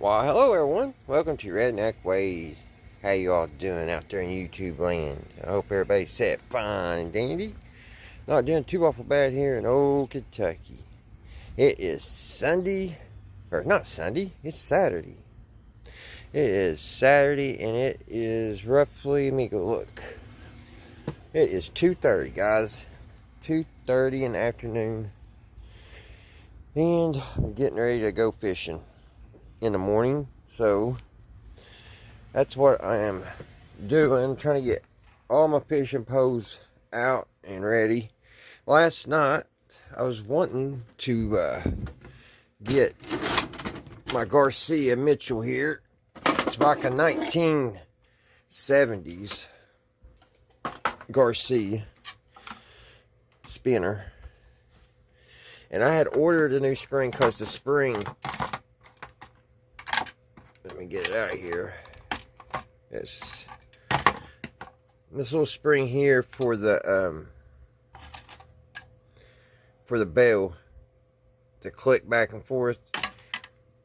Well, hello everyone. Welcome to Redneck Ways. How you all doing out there in YouTube land? I hope everybody's set fine and dandy. Not doing too awful bad here in old Kentucky. It is Sunday, or not Sunday, it's Saturday. It is Saturday and it is roughly, let me go look. It is 2:30, guys. 2:30 in the afternoon. And I'm getting ready to go fishing in the morning, so that's what I am doing, trying to get all my fishing poles out and ready. Last night I was wanting to get my Garcia Mitchell here. It's like a 1970s Garcia spinner, and I had ordered a new spring because the spring, let me get it out of here. This little spring here for the bell to click back and forth,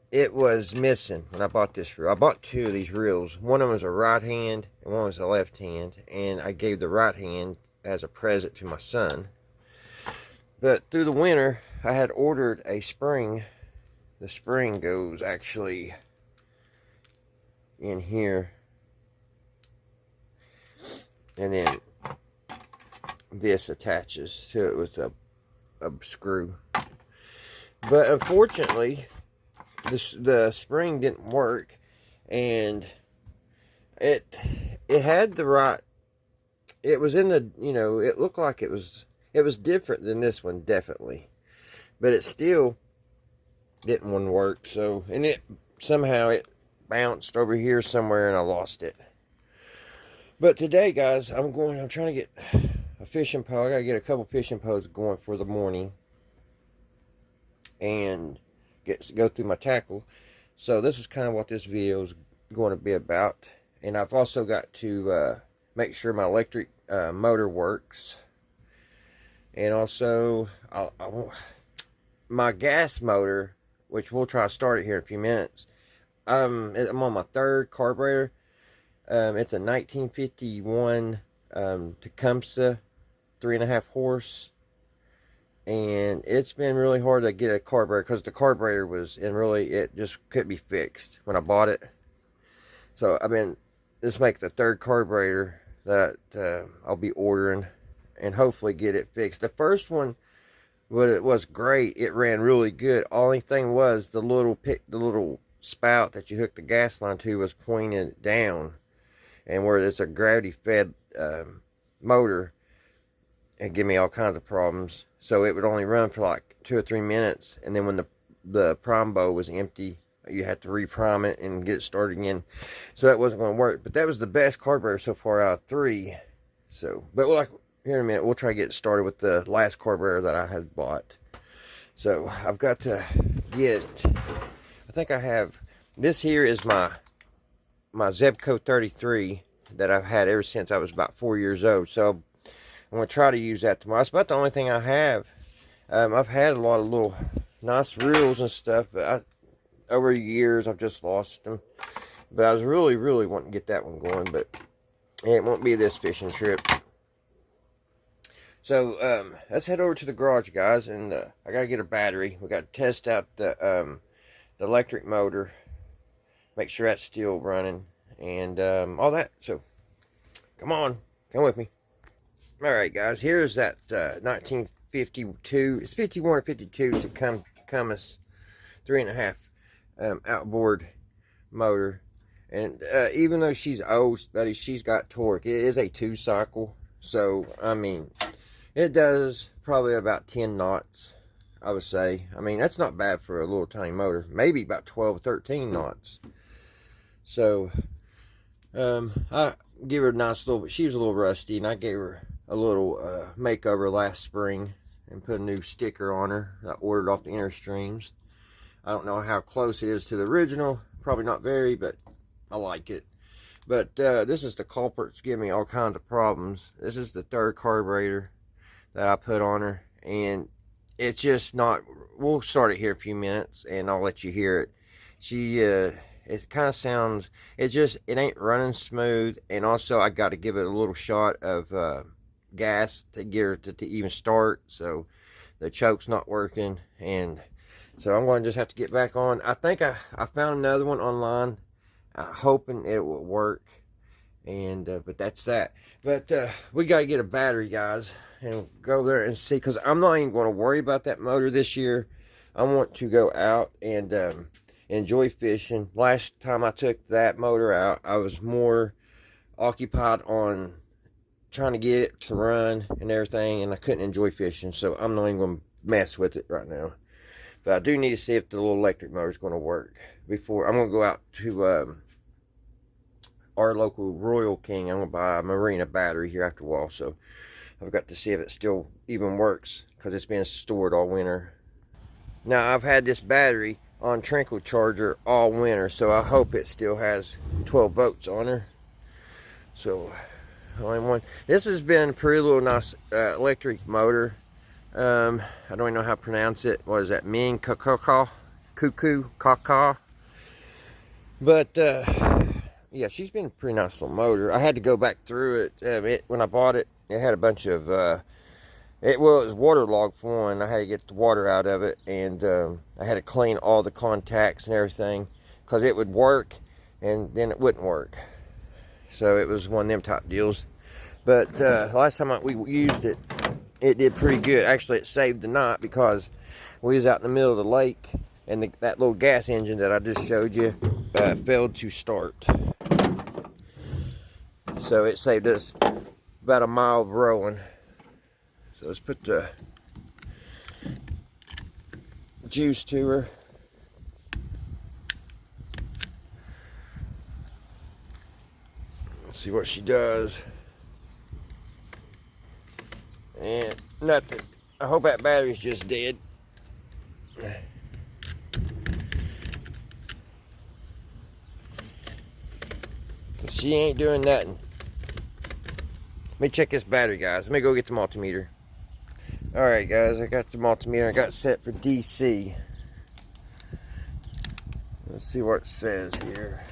it was missing when I bought this reel. I bought two of these reels. One of them was a right hand and one was a left hand, and I gave the right hand as a present to my son. But through the winter I had ordered a spring. The spring goes actually in here, and then this attaches to it with a screw. But unfortunately the spring didn't work, and it had the right, it was in the, you know, it looked like it was different than this one, definitely, but it still didn't want to work. So, and it somehow it bounced over here somewhere and I lost it. But today, guys, I'm trying to get a fishing pole. I gotta get a couple fishing poles going for the morning and go through my tackle. So this is kind of what this video is going to be about. And I've also got to make sure my electric motor works, and also my gas motor, which we'll try to start it here in a few minutes. I'm on my third carburetor. It's a 1951 Tecumseh 3.5 horse, and it's been really hard to get a carburetor because the carburetor was in, really, it just couldn't be fixed when I bought it. So this makes the third carburetor that I'll be ordering and hopefully get it fixed. The first one, well, it was great. It ran really good. Only thing was the little spout that you hook the gas line to was pointed down, and where it's a gravity fed motor, it gave me all kinds of problems. So it would only run for like 2 or 3 minutes, and then when the prime bow was empty, you had to reprime it and get it started again. So that wasn't going to work. But that was the best carburetor so far out of 3. So, but like here in a minute, we'll try to get it started with the last carburetor that I had bought. So I've got to get, I think I have, this here is my Zebco 33 that I've had ever since I was about 4 years old. So I'm going to try to use that tomorrow. It's about the only thing I have. I've had a lot of little nice reels and stuff, but over the years I've just lost them. But I was really wanting to get that one going, but it won't be this fishing trip. So let's head over to the garage, guys, and I gotta get a battery. We got to test out the electric motor, make sure that's still running, and all that. So come with me. All right, guys, here's that 1952, it's 51 or 52 Tecumseh 3.5 outboard motor. And even though she's old, buddy, she's got torque. It is a 2-cycle, so I mean, it does probably about 10 knots, I would say. I mean, that's not bad for a little tiny motor. Maybe about 12, 13 knots. So I give her a nice little, she was a little rusty, and I gave her a little makeover last spring and put a new sticker on her. I ordered off the Inner Streams. I don't know how close it is to the original. Probably not very, but I like it. But this is the culprit. It's giving me all kinds of problems. This is the third carburetor that I put on her, and it's just not, we'll start it here in a few minutes and I'll let you hear it. it kind of sounds, it ain't running smooth. And also I got to give it a little shot of gas to get her to even start. So the choke's not working, and so I'm going to just have to get back on. I think I found another one online, hoping it will work. And but that's that. But we got to get a battery, guys, and go there and see, because I'm not even going to worry about that motor this year. I want to go out and enjoy fishing. Last time I took that motor out, I was more occupied on trying to get it to run and everything, and I couldn't enjoy fishing, so I'm not even going to mess with it right now. But I do need to see if the little electric motor is going to work before I'm going to go out to our local Royal King. I'm going to buy a Marina battery here after a while, so I've got to see if it still even works, because it's been stored all winter. Now, I've had this battery on trickle charger all winter, so I hope it still has 12 volts on her. So only one. This has been a pretty little nice electric motor. I don't even know how to pronounce it. What is that? Ming Cuckoo Caca. But yeah, she's been a pretty nice little motor. I had to go back through it. When I bought it, it had a bunch of it was waterlogged for one. I had to get the water out of it, and I had to clean all the contacts and everything, because it would work and then it wouldn't work. So it was one of them type deals. But last time we used it, it did pretty good. Actually, it saved the night, because we was out in the middle of the lake, and that little gas engine that I just showed you failed to start. So it saved us about a mile of rowing. So let's put the juice to her. Let's see what she does. And nothing. I hope that battery's just dead. She ain't doing nothing. Let me check this battery, guys. Let me go get the multimeter. Alright, guys, I got the multimeter. I got it set for DC. Let's see what it says here.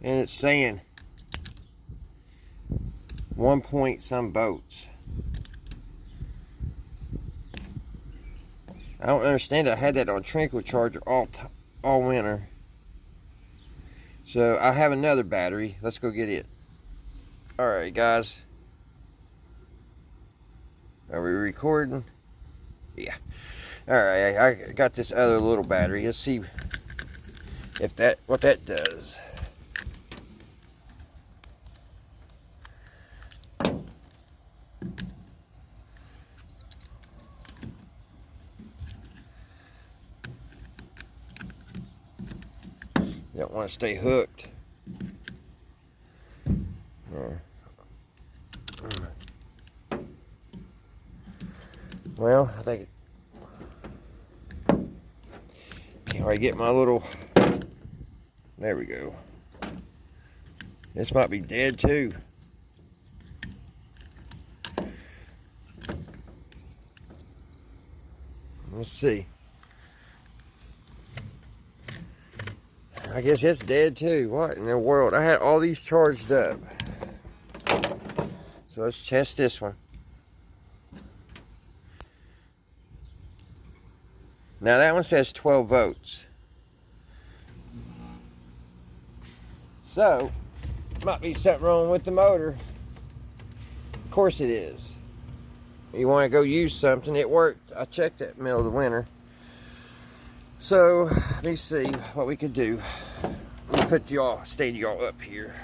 And it's saying 1 point some volts. I don't understand it. I had that on trickle charger all winter. So I have another battery. Let's go get it. Alright, guys. Are we recording? Yeah. Alright, I got this other little battery. Let's see if what that does. You don't want to stay hooked. Well, I think can I get my little, there we go. This might be dead too. Let's see. I guess it's dead too. What in the world? I had all these charged up. So let's test this one. Now that one says 12 volts. So, might be something wrong with the motor. Of course it is. You want to go use something. It worked. I checked it in the middle of the winter. So, let me see what we could do. Let me put y'all, stand y'all up here,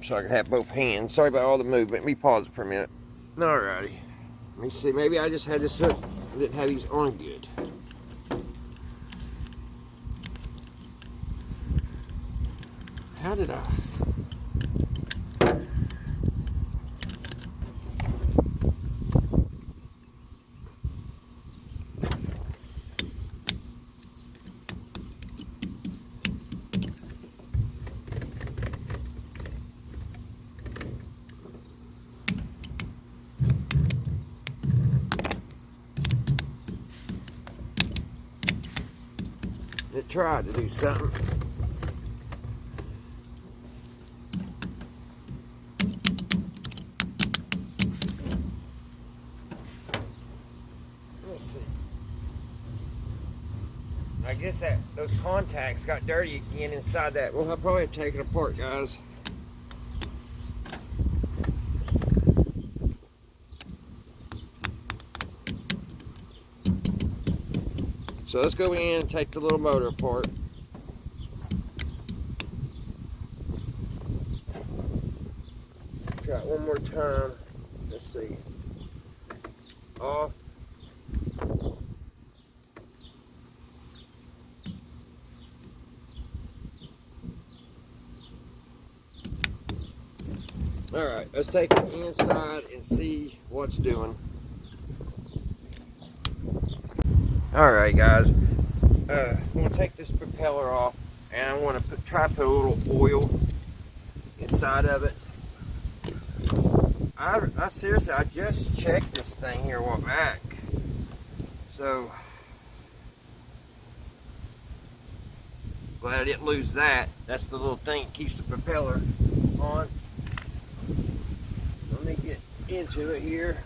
so I can have both hands. Sorry about all the movement. Let me pause it for a minute. Alrighty. Let me see. Maybe I just had this hook. I didn't have these on good. How did I? it tried to do something. Let's see. I guess that those contacts got dirty again inside that. Well, I'll probably have to take it apart, guys. So let's go in and take the little motor apart. Try it one more time. Let's see. Off. Alright, let's take it inside and see what's doing. Alright guys, I'm going to take this propeller off and I want to try to put a little oil inside of it. I seriously, I just checked this thing here a while back. So, glad I didn't lose that. That's the little thing that keeps the propeller on. Let me get into it here.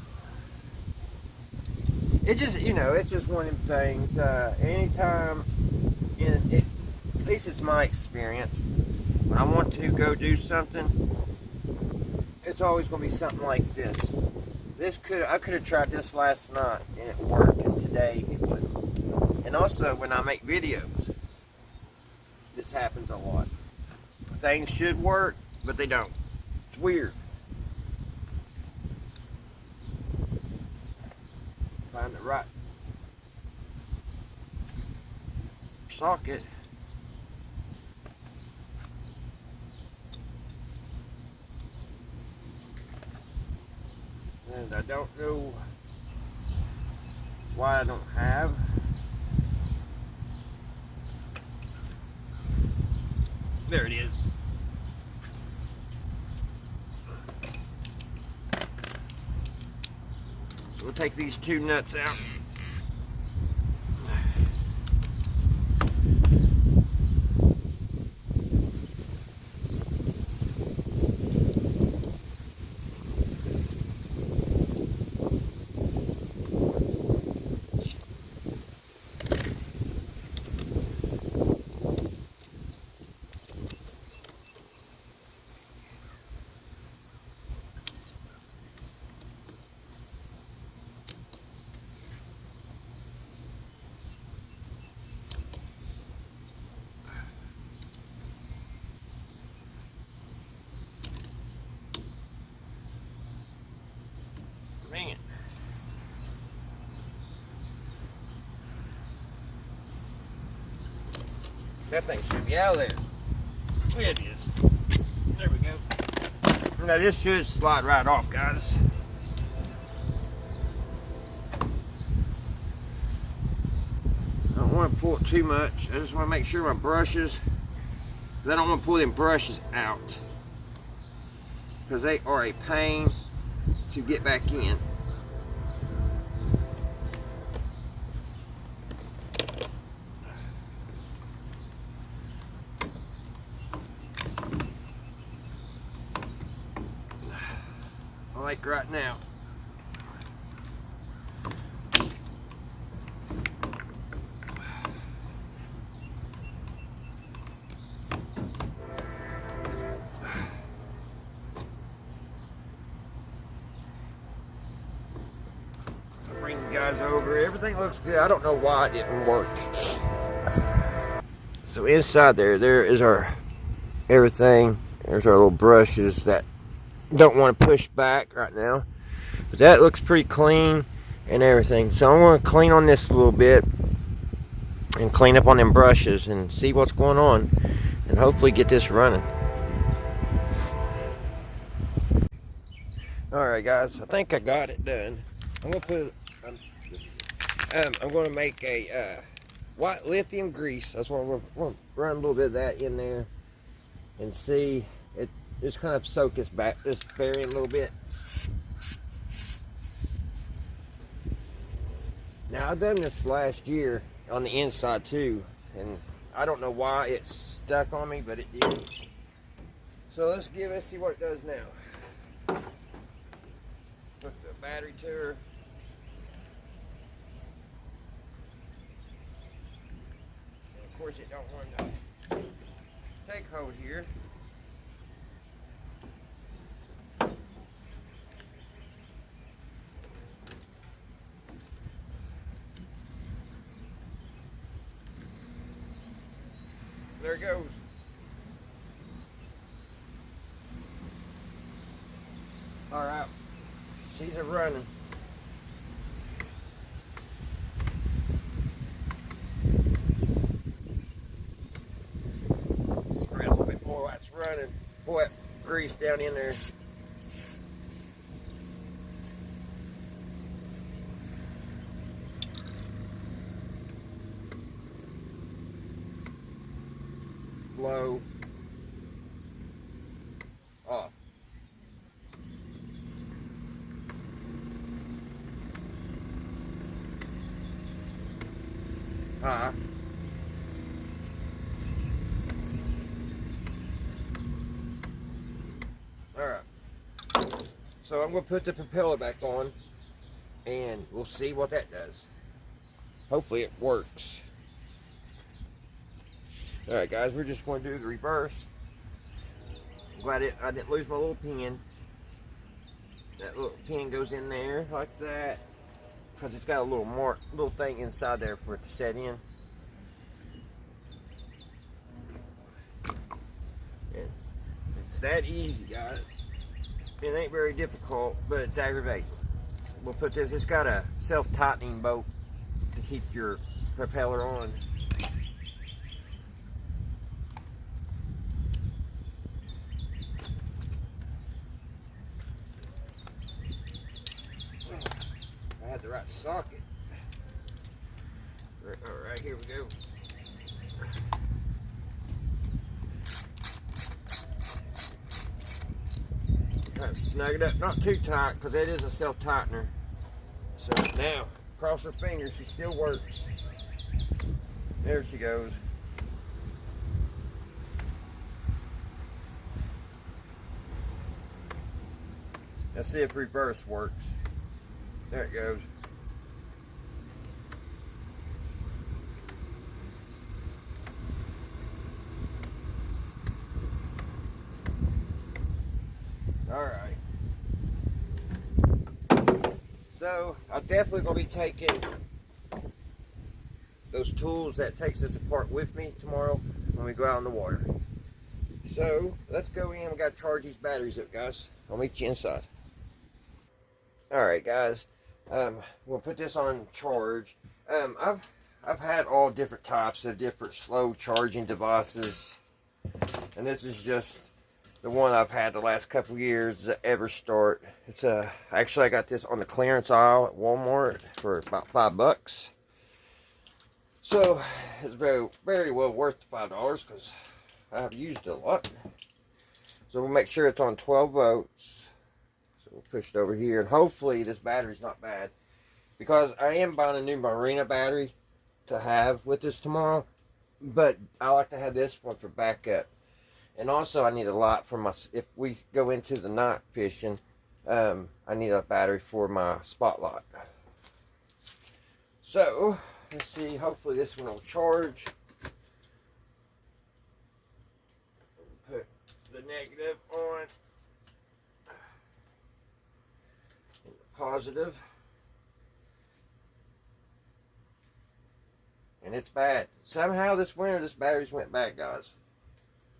It just, you know, it's just one of them things. Anytime, at least it's my experience, when I want to go do something, it's always going to be something like this. I could have tried this last night and it worked, and today it wouldn't. And also, when I make videos, this happens a lot. Things should work, but they don't. It's weird. Find the right socket. And I don't know why I don't have. There it is. So we'll take these two nuts out. Dang it. That thing should be out of there. There it is. There we go. Now this should slide right off, guys. I don't want to pull it too much. I just want to make sure my brushes, because I don't want to pull them brushes out, because they are a pain to get back in. Like right now. Bring you guys over. Everything looks good. I don't know why it didn't work. So inside there is our everything. There's our little brushes that don't want to push back right now, but that looks pretty clean and everything. So I'm going to clean on this a little bit and clean up on them brushes and see what's going on and hopefully get this running. Alright guys, I think I got it done. I'm going to put I'm going to make a white lithium grease. That's what I'm going to run a little bit of that in there and see it. Just kind of soak this bearing a little bit. Now I've done this last year on the inside too, and I don't know why it's stuck on me, but it did. So let's see what it does now. Put the battery to her. And of course it don't want to take hold here. There it goes. All right, she's a running. Spread a little bit more while it's running. Pour that grease down in there. Blow. Off. All right. So I'm going to put the propeller back on and we'll see what that does. Hopefully it works. All right, guys, we're just going to do the reverse. I'm glad I didn't lose my little pin. That little pin goes in there like that because it's got a little thing inside there for it to set in. And it's that easy, guys. It ain't very difficult, but it's aggravating. We'll put this. It's got a self-tightening bolt to keep your propeller on. I had the right socket. All right, here we go. Kind of snug it up, not too tight, because it is a self-tightener. So now, cross her fingers, she still works. There she goes. Let's see if reverse works. There it goes. All right. So I'm definitely going to be taking those tools that takes this apart with me tomorrow when we go out on the water. So let's go in. We got to charge these batteries up, guys. I'll meet you inside. All right, guys. We'll put this on charge. I've had all different types of different slow charging devices, and this is just the one I've had the last couple years, the Everstart. It's actually I got this on the clearance aisle at Walmart for about $5. So it's very well worth the $5 because I've used it a lot. So we'll make sure it's on 12 volts. So we'll push it over here, and hopefully this battery's not bad, because I am buying a new Marina battery to have with us tomorrow, but I like to have this one for backup. And also I need a light for my, if we go into the night fishing, I need a battery for my spotlight. So let's see, hopefully this one will charge. Put the negative on, and the positive. And it's bad. Somehow this winter this batteries went bad, guys.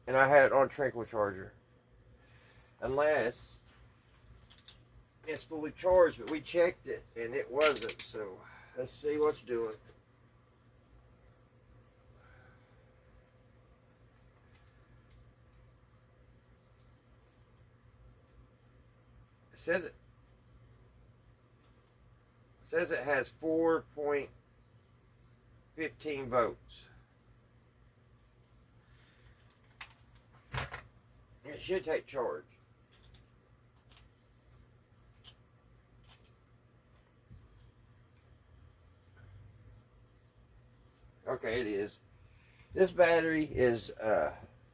And I had it on trickle charger. Unless it's fully charged, but we checked it and it wasn't. So let's see what's doing. It says it has 4.15 volts. It should take charge. Okay, it is. This battery is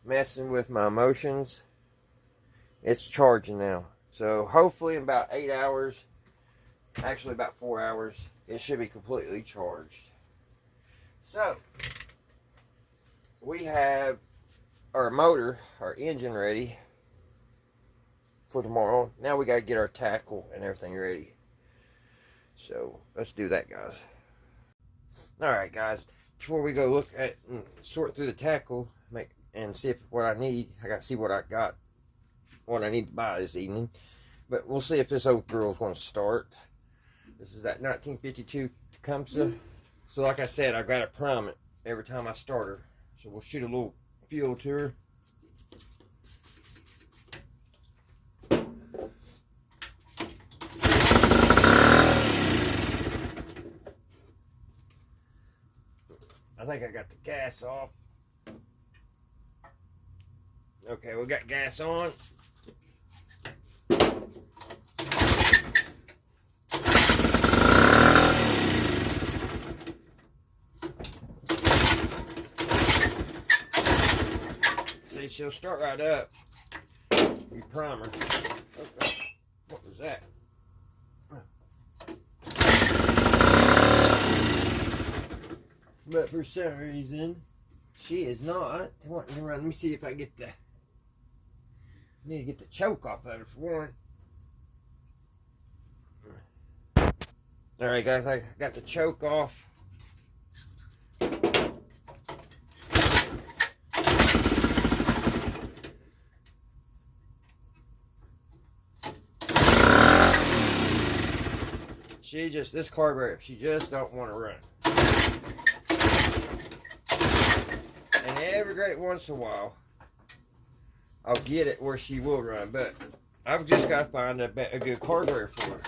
messing with my emotions. It's charging now. So hopefully in about 8 hours, actually about 4 hours, it should be completely charged. So we have our motor, our engine ready for tomorrow. Now we got to get our tackle and everything ready. So let's do that, guys. Alright, guys, before we go look at and sort through the tackle and see if what I need, I got to see what I got, what I need to buy this evening. But we'll see if this old girl's going to start. This is that 1952 Tecumseh. So like I said, I've got to prime it every time I start her. So we'll shoot a little fuel to her. I think I got the gas off. Okay, we got gas on. See, she'll start right up. You prime her. Okay. What was that? But for some reason, she is not wanting to run. Let me see if I get the... I need to get the choke off of her for one. Alright guys, I got the choke off. This carburetor, she just don't want to run. And every great once in a while, I'll get it where she will run, but I've just got to find a good carburetor for her.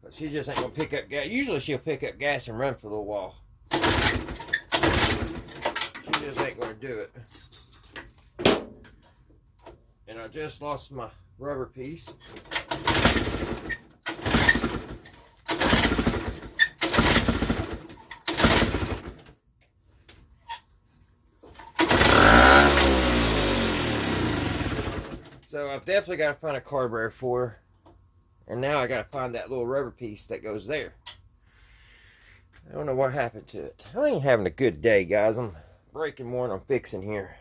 But she just ain't going to pick up gas. Usually she'll pick up gas and run for a little while. She just ain't going to do it. And I just lost my rubber piece. So I've definitely got to find a carburetor for her. And now I got to find that little rubber piece that goes there. I don't know what happened to it. I ain't having a good day, guys. I'm breaking more than I'm fixing here.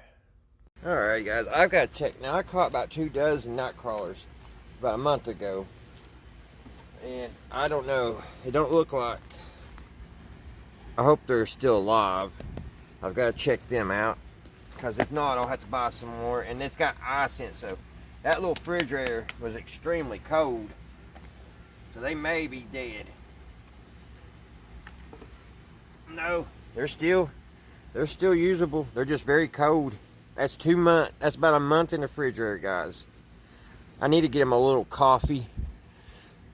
Alright guys, I've got to check. Now I caught about 24 night crawlers about a month ago. And I don't know. It don't look like. I hope they're still alive. I've got to check them out. Because if not, I'll have to buy some more. And it's got ice in it, so that little refrigerator was extremely cold. So they may be dead. No, they're still usable. They're just very cold. That's 2 months. That's about a month in the refrigerator, guys. I need to get them a little coffee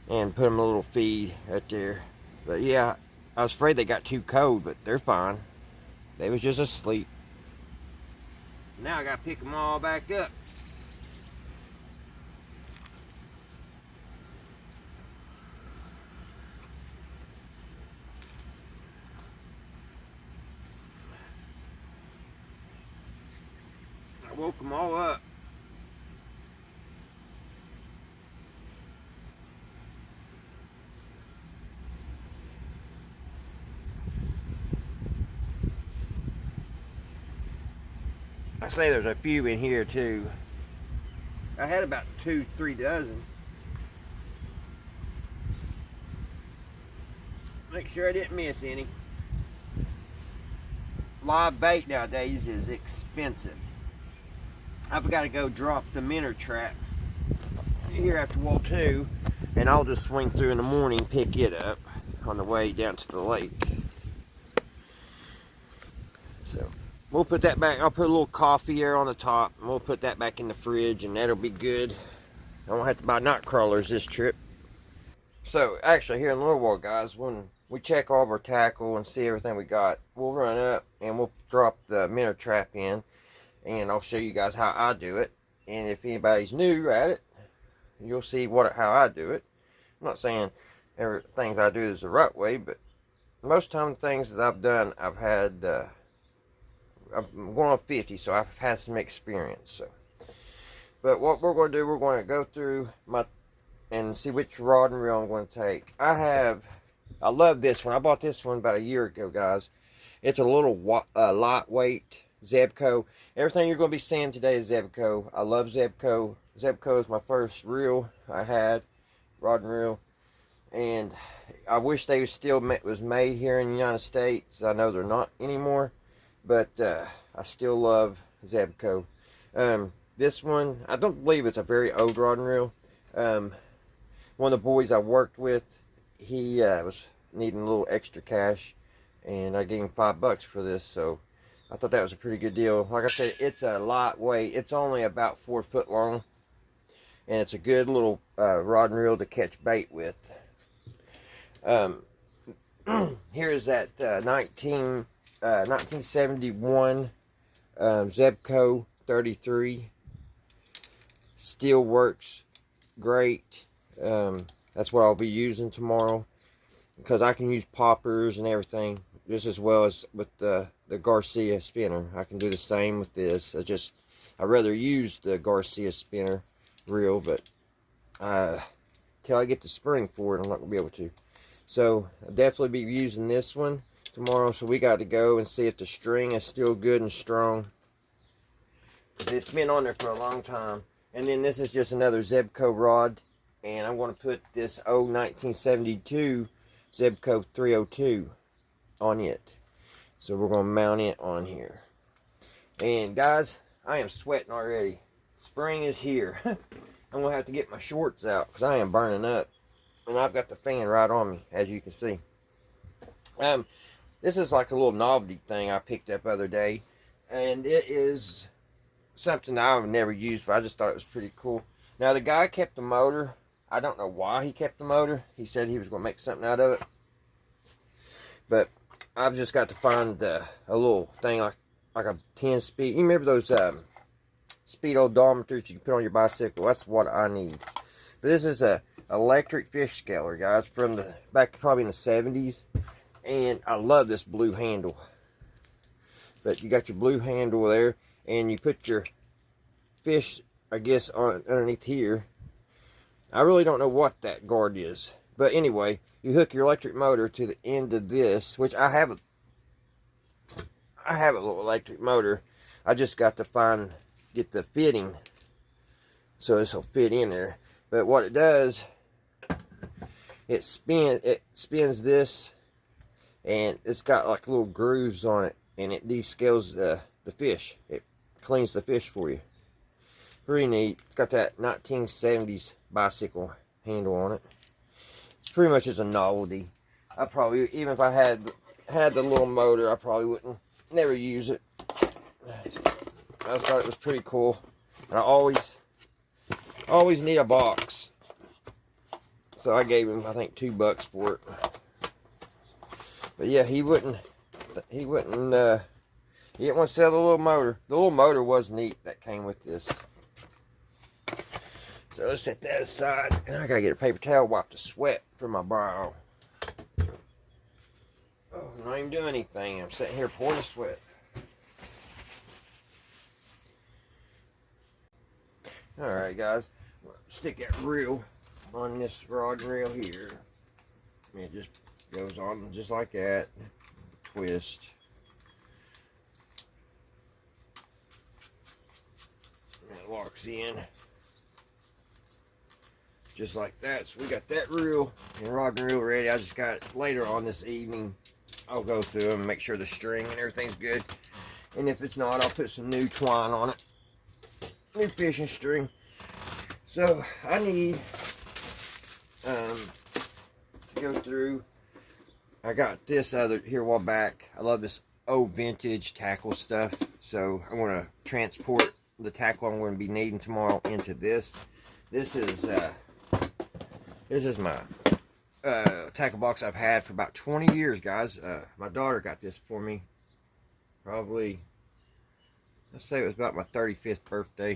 and put them a little feed right there. But yeah, I was afraid they got too cold, but they're fine. They was just asleep. Now I gotta pick them all back up. I woke them all up. I say there's a few in here too. I had about 2-3 dozen. Make sure I didn't miss any. Live bait nowadays is expensive. I've got to go drop the minnow trap here after Wall 2, and I'll just swing through in the morning, pick it up on the way down to the lake. So we'll put that back. I'll put a little coffee here on the top, and we'll put that back in the fridge, and that'll be good. I won't have to buy night crawlers this trip. So actually, here in a little while, guys, when we check all of our tackle and see everything we got, we'll run up and we'll drop the minnow trap in, and I'll show you guys how I do it. And if anybody's new at it, you'll see how I do it. I'm not saying things I do is the right way, but most time things that I've done, I've had, I'm going on 50, so I've had some experience. So, but what we're going to do, we're going to go through and see which rod and reel I'm going to take. I love this one. I bought this one about a year ago, guys. It's a little lightweight Zebco. Everything you're going to be seeing today is Zebco. I love Zebco. Zebco is my first reel I had, rod and reel. And I wish they was made here in the United States. I know they're not anymore, but I still love Zebco. This one, I don't believe it's a very old rod and reel. One of the boys I worked with, he was needing a little extra cash, and I gave him $5 for this, so I thought that was a pretty good deal. Like I said, it's a lightweight. It's only about 4 foot long, and it's a good little rod and reel to catch bait with. Here's that 1971 Zebco 33. Still works great. That's what I'll be using tomorrow, because I can use poppers and everything just as well as with the Garcia spinner. I can do the same with this. I'd rather use the Garcia spinner reel, but till I get the spring for it, I'm not gonna be able to. So I'll definitely be using this one tomorrow. So we got to go and see if the string is still good and strong. It's been on there for a long time. And then this is just another Zebco rod, and I'm going to put this old 1972 Zebco 302 on it. So we're going to mount it on here. And guys, I am sweating already. Spring is here. I'm going to have to get my shorts out because I am burning up. And I've got the fan right on me, as you can see. This is like a little novelty thing I picked up the other day. And it is something that I've never used, but I just thought it was pretty cool. Now, the guy kept the motor. I don't know why he kept the motor. He said he was going to make something out of it. But I've just got to find a little thing like a 10-speed. You remember those speed odometers you can put on your bicycle? That's what I need. But this is a electric fish scaler, guys, from the back probably in the 70s. And I love this blue handle. But you got your blue handle there, and you put your fish, I guess, underneath here. I really don't know what that guard is, but anyway, you hook your electric motor to the end of this, which I have a little electric motor. I just got to get the fitting so this will fit in there. But what it does, it spins this, and it's got like little grooves on it, and it descales the fish. It cleans the fish for you. Pretty neat. It's got that 1970s bicycle handle on it. It's pretty much just a novelty. I probably, even if I had the little motor, I probably wouldn't never use it. I just thought it was pretty cool. And I always need a box. So I gave him, I think, $2 for it. But yeah, he didn't want to sell the little motor. The little motor was neat that came with this. So let's set that aside. And I gotta get a paper towel, wipe the sweat from my brow. Oh, I'm not even doing anything. I'm sitting here pouring the sweat. Alright, guys. Stick that reel on this rod and reel here. And it just goes on just like that. Twist. And it locks in. Just like that. So we got that reel and rod and reel ready. I just got later on this evening, I'll go through them and make sure the string and everything's good. And if it's not, I'll put some new twine on it. New fishing string. So I need to go through. I got this here a while back. I love this old vintage tackle stuff. So I'm going to transport the tackle I'm going to be needing tomorrow into this. This is my tackle box I've had for about 20 years, guys. My daughter got this for me. Probably, let's say it was about my 35th birthday.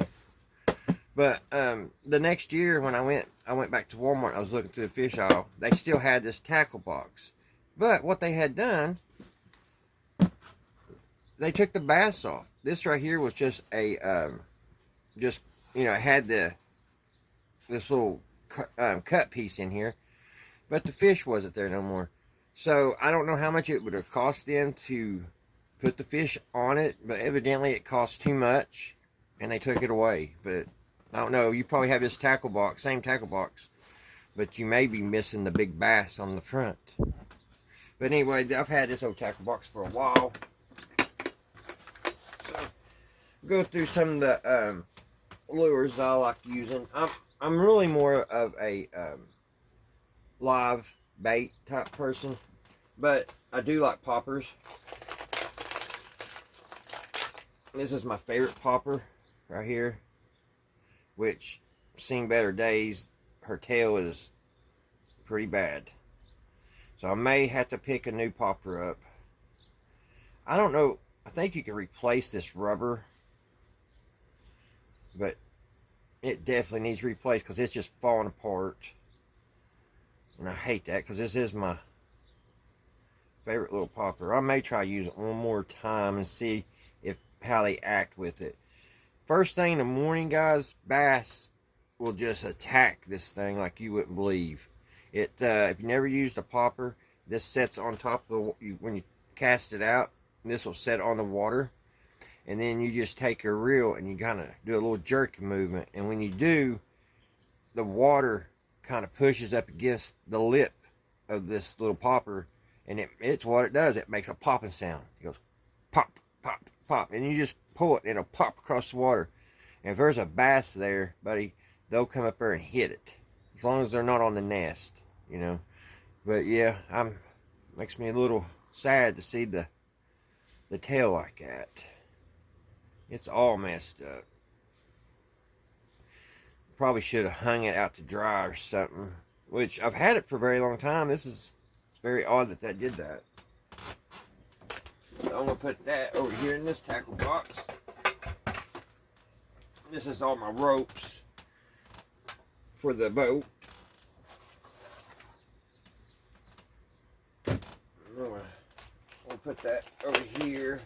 But the next year when I went back to Walmart. I was looking through the fish aisle. They still had this tackle box, but what they had done, they took the bass off. This right here was just a just, you know, it had this little cut piece in here, but the fish wasn't there no more. So I don't know how much it would have cost them to put the fish on it, but evidently it cost too much and they took it away. But I don't know, you probably have this tackle box, same tackle box, but you may be missing the big bass on the front. But anyway, I've had this old tackle box for a while. So go through some of the lures that I like using. I'm really more of a live bait type person, but I do like poppers. This is my favorite popper right here, which seen better days. Her tail is pretty bad, so I may have to pick a new popper up. I don't know, I think you can replace this rubber, but it definitely needs replaced because it's just falling apart. And I hate that because this is my favorite little popper. I may try using it one more time and see how they act with it. First thing in the morning, guys, bass will just attack this thing like you wouldn't believe. It if you never used a popper, this sets on top of when you cast it out. This will set on the water, and then you just take your reel and you kind of do a little jerk movement, and when you do, the water kind of pushes up against the lip of this little popper, and it's what it does. It makes a popping sound. It goes pop, pop, pop, and you just pull it and it'll pop across the water. And if there's a bass there, buddy, they'll come up there and hit it, as long as they're not on the nest, you know. But yeah, makes me a little sad to see the tail like that. It's all messed up. Probably should have hung it out to dry or something, which I've had it for a very long time. It's very odd that they did that. So I'm going to put that over here in this tackle box. This is all my ropes for the boat. I'm going to put that over here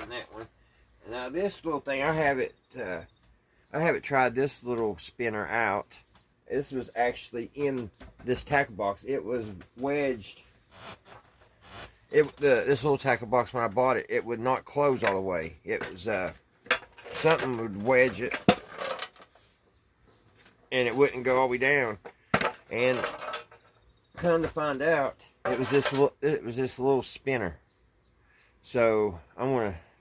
in that one. And now this little thing, I haven't tried this little spinner out. This was actually in this tackle box. It was wedged. This little tackle box, when I bought it, it would not close all the way. It was something would wedge it, and it wouldn't go all the way down. And come to find out, it was this little spinner. So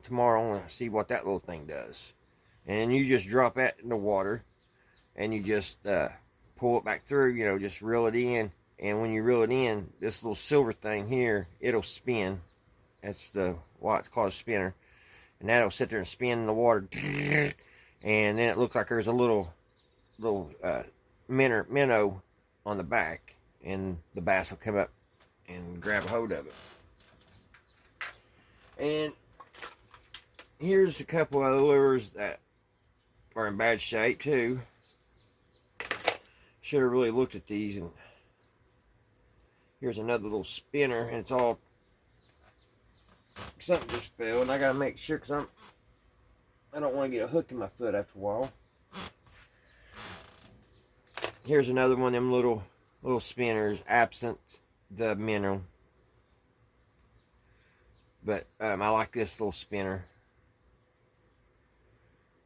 tomorrow I'm gonna see what that little thing does. And you just drop that in the water, and you just pull it back through. You know, just reel it in. And when you reel it in, this little silver thing here, it'll spin. That's why it's called a spinner. And that'll sit there and spin in the water. And then it looks like there's a little minnow on the back. And the bass will come up and grab a hold of it. And here's a couple of lures that are in bad shape too. Should have really looked at these. And here's another little spinner, and it's all, something just fell, and I gotta make sure, because I don't want to get a hook in my foot after a while. Here's another one of them little spinners, absent the minnow. But I like this little spinner.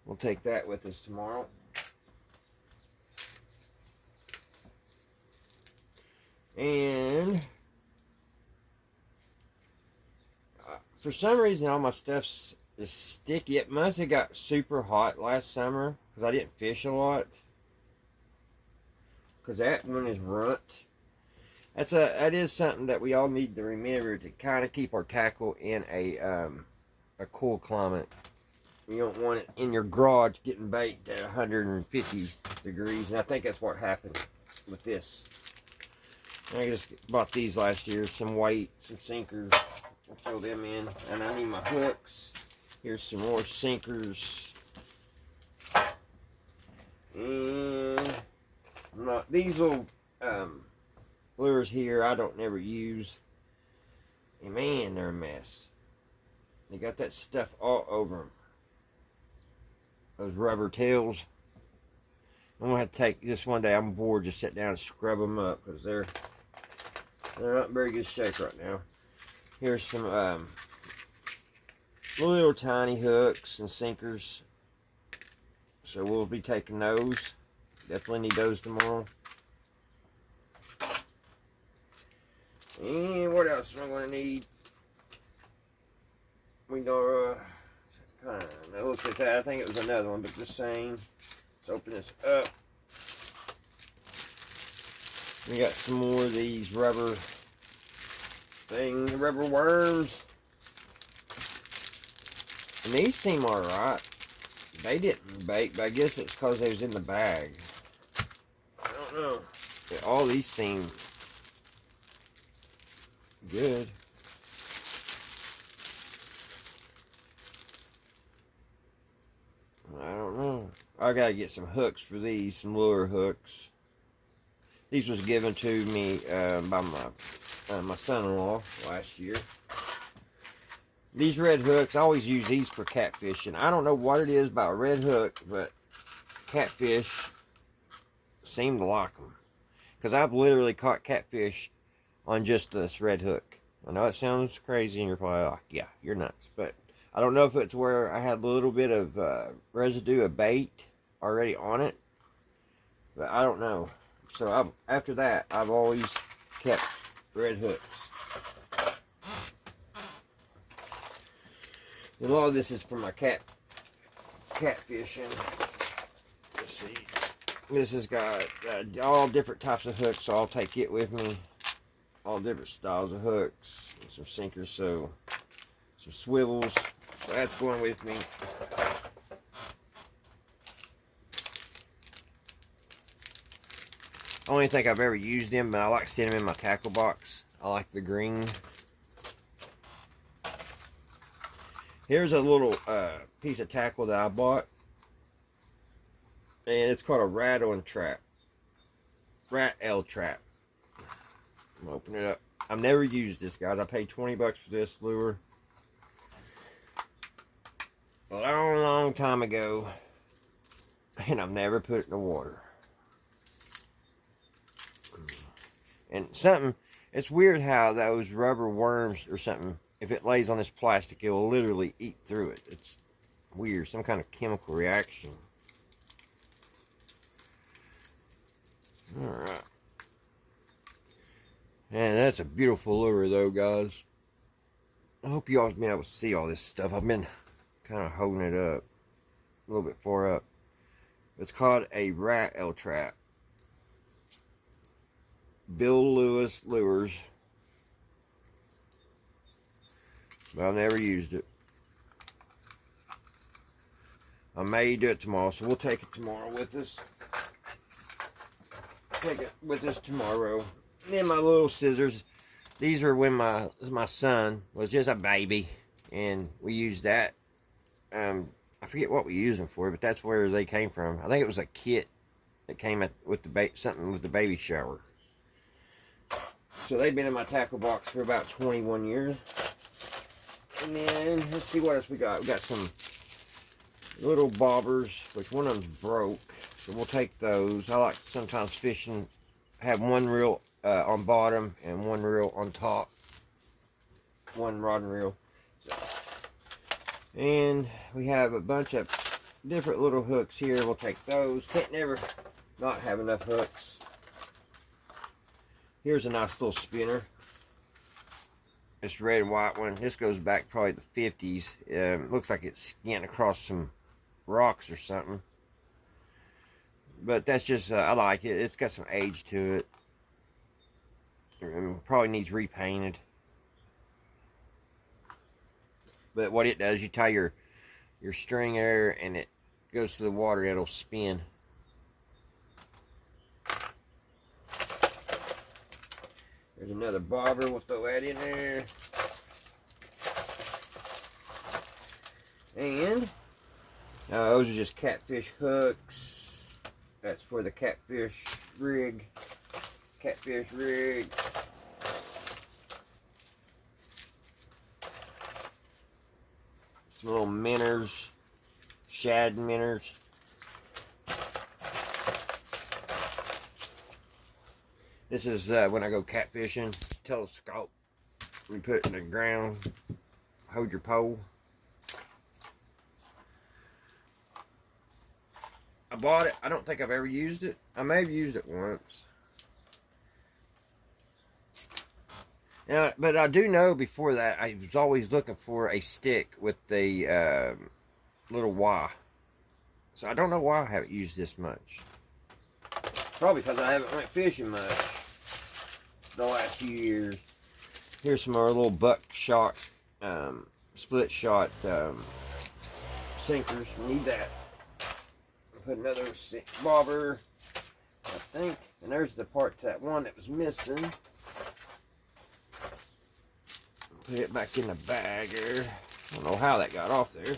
We'll take that with us tomorrow. And for some reason, all my stuff is sticky. It must have got super hot last summer because I didn't fish a lot. Because that one is runt. That is something that we all need to remember, to kind of keep our tackle in a cool climate. You don't want it in your garage getting baked at 150 degrees, and I think that's what happened with this. I just bought these last year, some weight, some sinkers. I'll throw them in, and I need my hooks. Here's some more sinkers. And these little lures here I don't never use. And man, they're a mess. They got that stuff all over them. Those rubber tails. I'm gonna have to take this one day. I'm bored. Just sit down and scrub them up because they're not in very good shape right now. Here's some little tiny hooks and sinkers. So we'll be taking those. Definitely need those tomorrow. And what else am I going to need? We go kind of look at that. I think it was another one, but the same. Let's open this up. We got some more of these rubber things, rubber worms. And these seem alright. They didn't bake, but I guess it's because they was in the bag. I don't know. But all these seem good. I don't know. I gotta get some hooks for these, some lure hooks. These was given to me by my son-in-law last year. These red hooks, I always use these for catfishing. I don't know what it is about a red hook, but catfish seem to like them. Because I've literally caught catfish on just this red hook. I know it sounds crazy and you're probably like, yeah, you're nuts. But I don't know if it's where I had a little bit of residue of bait already on it. But I don't know. So after that, I've always kept red hooks. A lot of this is for my catfishing. Let's see. This has got all different types of hooks, so I'll take it with me. All different styles of hooks, and some sinkers, so some swivels. So that's going with me. I don't think I've ever used them, but I like seeing them in my tackle box. I like the green. Here's a little piece of tackle that I bought. And it's called a rattling trap. Rat-L trap. I'm gonna open it up. I've never used this, guys. I paid 20 bucks for this lure a long time ago. And I've never put it in the water. And something, it's weird how those rubber worms or something, if it lays on this plastic, it will literally eat through it. It's weird. Some kind of chemical reaction. Alright. Man, that's a beautiful lure though, guys. I hope you all have been able to see all this stuff. I've been kind of holding it up. A little bit far up. It's called a Rat-L trap. Bill Lewis Lures. But I've never used it. I may do it tomorrow, so we'll take it tomorrow with us. Take it with us tomorrow. And then my little scissors. These are when my son was just a baby, and we used that. I forget what we used them for, but that's where they came from. I think it was a kit that came with the something with the baby shower. So they've been in my tackle box for about 21 years. And then, let's see what else we got. We got some little bobbers, which one of them's broke. So we'll take those. I like sometimes fishing, have one reel on bottom and one reel on top. One rod and reel. So, and we have a bunch of different little hooks here. We'll take those. Can't never not have enough hooks. Here's a nice little spinner. This red and white one. This goes back probably the 50s. Looks like it's getting across some rocks or something. But that's just, I like it. It's got some age to it. Probably needs repainted. But what it does, you tie your string there and it goes to the water, it'll spin. There's another bobber, we'll throw that in there. And those are just catfish hooks. That's for the catfish rig. Catfish rig. Some little minnows. Shad minnows. This is when I go catfishing. Telescope. We put it in the ground. Hold your pole. I bought it. I don't think I've ever used it. I may have used it once. Now, but I do know before that I was always looking for a stick with the little Y. So I don't know why I haven't used this much. Probably because I haven't went fishing much the last few years. Here's some more little buckshot, split shot sinkers. Need that. Put another bobber, I think. And there's the part to that one that was missing. Put it back in the bagger. I don't know how that got off there.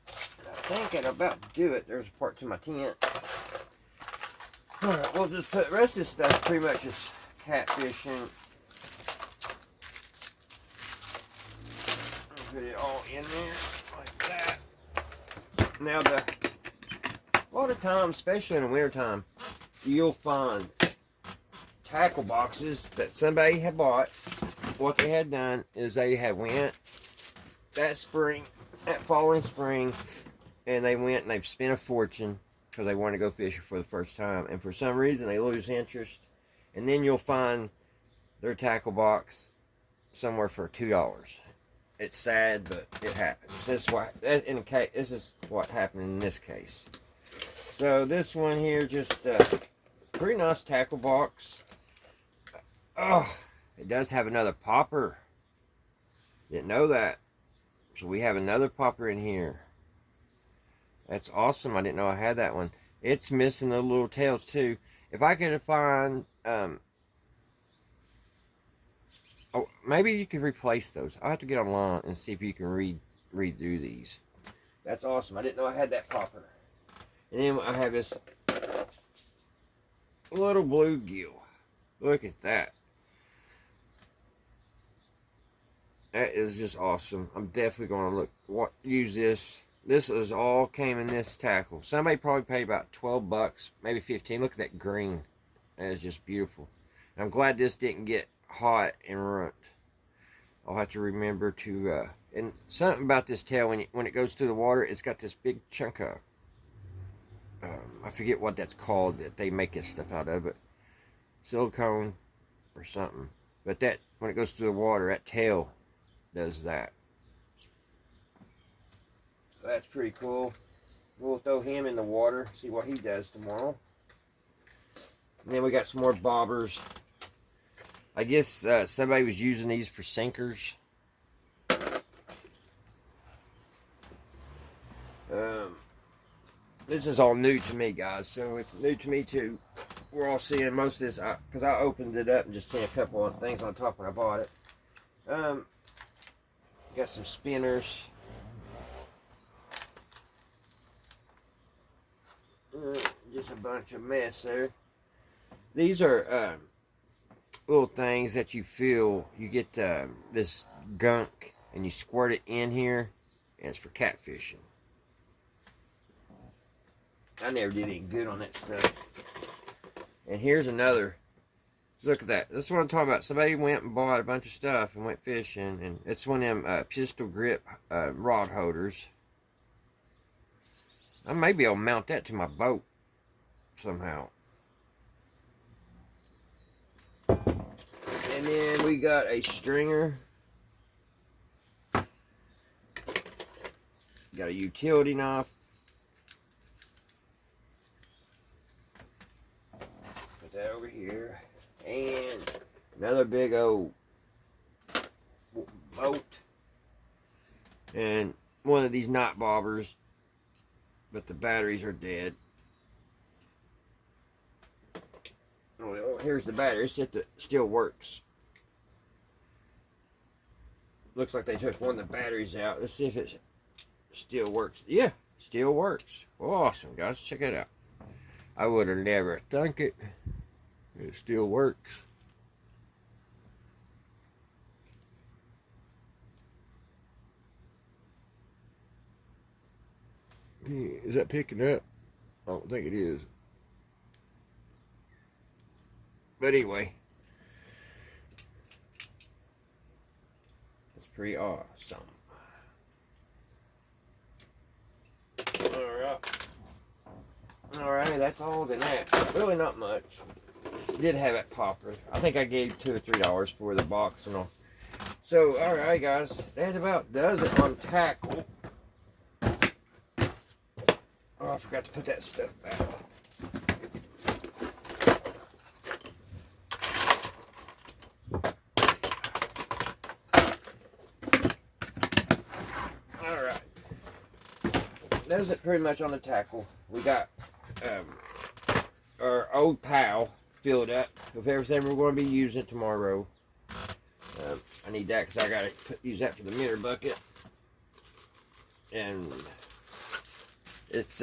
I think I'm about to do it. There's a part to my tent. Alright, we'll just put the rest of this stuff pretty much is catfishing. Put it all in there like that. Now a lot of times, especially in the winter time, you'll find tackle boxes that somebody had bought. What they had done is they had went that following spring, and they went and they've spent a fortune because they want to go fishing for the first time, and for some reason they lose interest, and then you'll find their tackle box somewhere for $2. It's sad, but it happens. This is what happened in this case. So this one here, just pretty nice tackle box. Oh, it does have another popper. Didn't know that. So we have another popper in here. That's awesome. I didn't know I had that one. It's missing the little tails too. If I could find, oh, maybe you could replace those. I'll have to get online and see if you can read through these. That's awesome. I didn't know I had that popper. And then I have this little bluegill. Look at that. That is just awesome. I'm definitely going to use this. This is all came in this tackle. Somebody probably paid about 12 bucks, maybe 15. Look at that green. That is just beautiful. I'm glad this didn't get hot and runt. I'll have to remember to, and something about this tail, when it goes through the water, it's got this big chunk of, I forget what that's called, that they make this stuff out of, but silicone or something. But that, when it goes through the water, that tail does that. So that's pretty cool. We'll throw him in the water, see what he does tomorrow. And then we got some more bobbers. I guess somebody was using these for sinkers. This is all new to me, guys, so it's new to me too. We're all seeing most of this, because I opened it up and just seen a couple of things on top when I bought it. Got some spinners. Just a bunch of mess there. These are little things that you fill. You get this gunk and you squirt it in here, and it's for catfishing. I never did any good on that stuff. And here's another. Look at that. This is what I'm talking about. Somebody went and bought a bunch of stuff and went fishing, and it's one of them pistol grip rod holders. I may be able to mount that to my boat somehow. And then we got a stringer. Got a utility knife. Put that over here. And another big old boat. And one of these knot bobbers. But the batteries are dead. Oh, here's the battery. It still works. Looks like they took one of the batteries out. Let's see if it still works. Yeah, still works. Well, awesome, guys. Check it out. I would have never thunk it. It still works. Is that picking up? I don't think it is. But anyway, it's pretty awesome. Alright, that's all than that. Really not much. Did have that popper. I think I gave $2 or $3 for the box and all. So, alright guys, that about does it on tackle. Oh, I forgot to put that stuff back. Alright. Does it pretty much on the tackle. We got our old pal filled up with everything we're going to be using tomorrow. I need that because I got to use that for the minnow bucket. And it's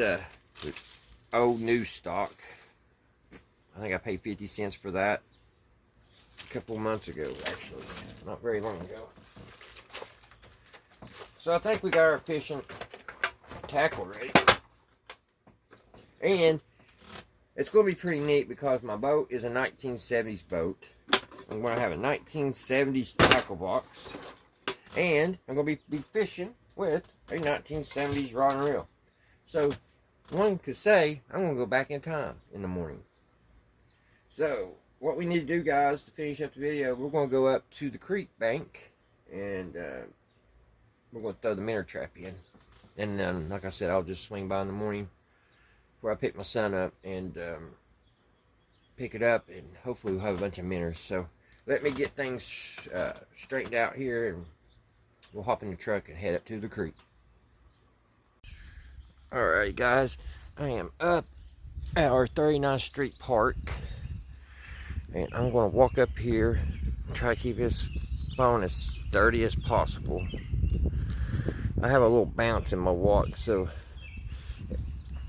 old new stock. I think I paid 50 cents for that a couple of months ago, actually. Not very long ago. So I think we got our fishing tackle ready. And it's going to be pretty neat because my boat is a 1970s boat. I'm going to have a 1970s tackle box. And I'm going to be fishing with a 1970s rod and reel. So one could say I'm going to go back in time in the morning. So what we need to do, guys, to finish up the video, we're going to go up to the creek bank. And we're going to throw the minnow trap in. And then, like I said, I'll just swing by in the morning before I pick my son up and pick it up, and hopefully we'll have a bunch of minnows. So let me get things straightened out here, and we'll hop in the truck and head up to the creek. Alright guys, I am up at our 39th Street Park, and I'm going to walk up here and try to keep this phone as sturdy as possible. I have a little bounce in my walk, so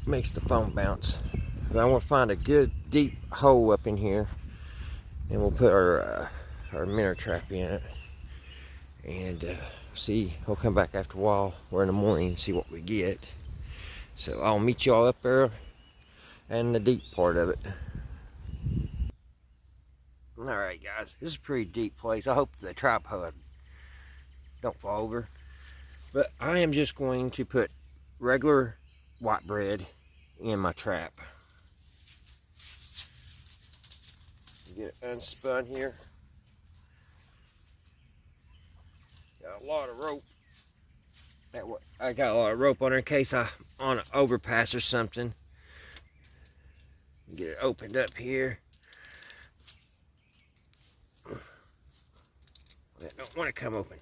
makes the phone bounce. But I want to find a good deep hole up in here, and we'll put our minnow trap in it, and see. We'll come back after a while or in the morning and see what we get. So I'll meet y'all up there and the deep part of it. Alright guys, this is a pretty deep place. I hope the tripod don't fall over, but I am just going to put regular white bread in my trap. Get it unspun here. Got a lot of rope. I got a lot of rope on there in case I'm on an overpass or something. Get it opened up here. I don't want to come open.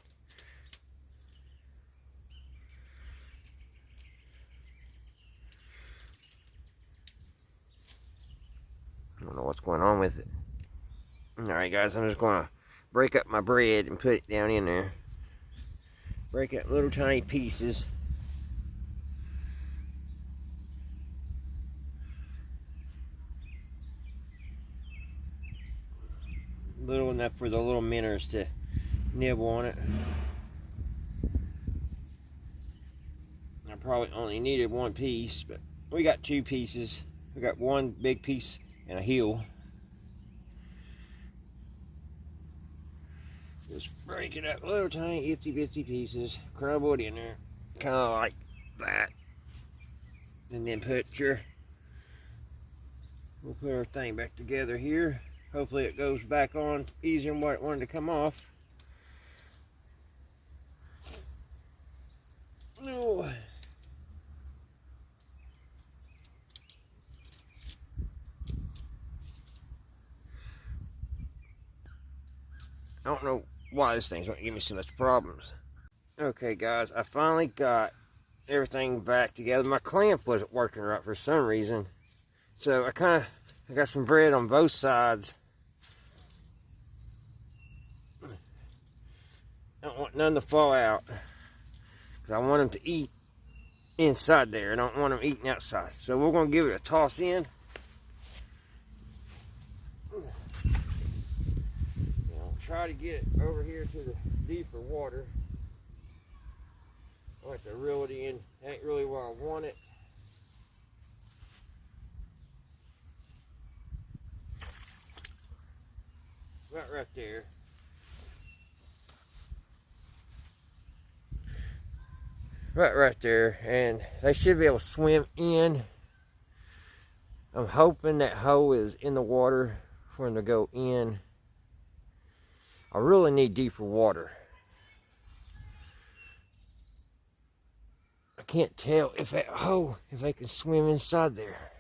I don't know what's going on with it. Alright guys, I'm just going to break up my bread and put it down in there. Break it little tiny pieces. Little enough for the little minnows to nibble on it. I probably only needed one piece, but we got two pieces. We got one big piece and a heel. Just break it up little tiny itsy bitsy pieces, crumble it in there, kind of like that, and then we'll put our thing back together here. Hopefully it goes back on easier than what it wanted to come off. Oh. I don't know why this thing's going to give me so much problems. Okay guys, I finally got everything back together. My clamp wasn't working right for some reason. So I got some bread on both sides. I don't want none to fall out, because I want them to eat inside there. I don't want them eating outside. So we're going to give it a toss in try to get it over here to the deeper water. I like to reel it in. Ain't really where I want it. Right there. Right there, and they should be able to swim in. I'm hoping that hoe is in the water for them to go in. I really need deeper water. I can't tell if that hoe, if they can swim inside there.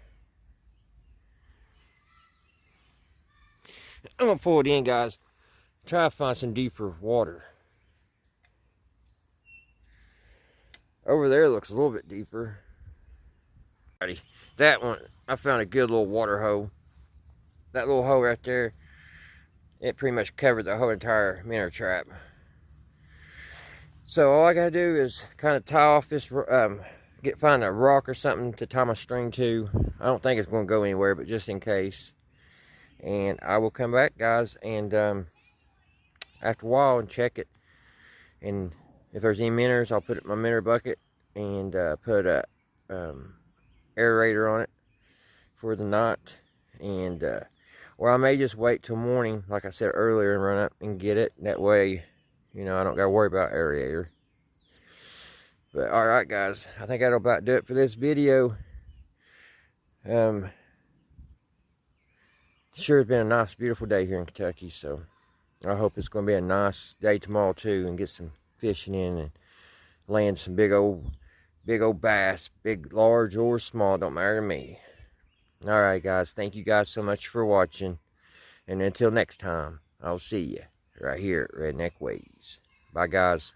I'm gonna pull it in, guys. Try to find some deeper water. Over there looks a little bit deeper. That one, I found a good little water hole. That little hole right there, it pretty much covered the whole entire minnow trap. So all I gotta do is kind of tie off this, find a rock or something to tie my string to. I don't think it's gonna go anywhere, but just in case. And I will come back, guys, and after a while and check it. And if there's any minnows, I'll put it in my minnow bucket and put a aerator on it for the night. And or I may just wait till morning, like I said earlier, and run up and get it. That way, you know, I don't gotta worry about aerator. But all right, guys, I think that'll about do it for this video. Sure, it's been a nice, beautiful day here in Kentucky, so I hope it's going to be a nice day tomorrow too, and get some fishing in and land some big old bass, big, large or small, don't matter to me. All right, guys, thank you guys so much for watching, and until next time, I'll see you right here at Redneck Ways. Bye, guys.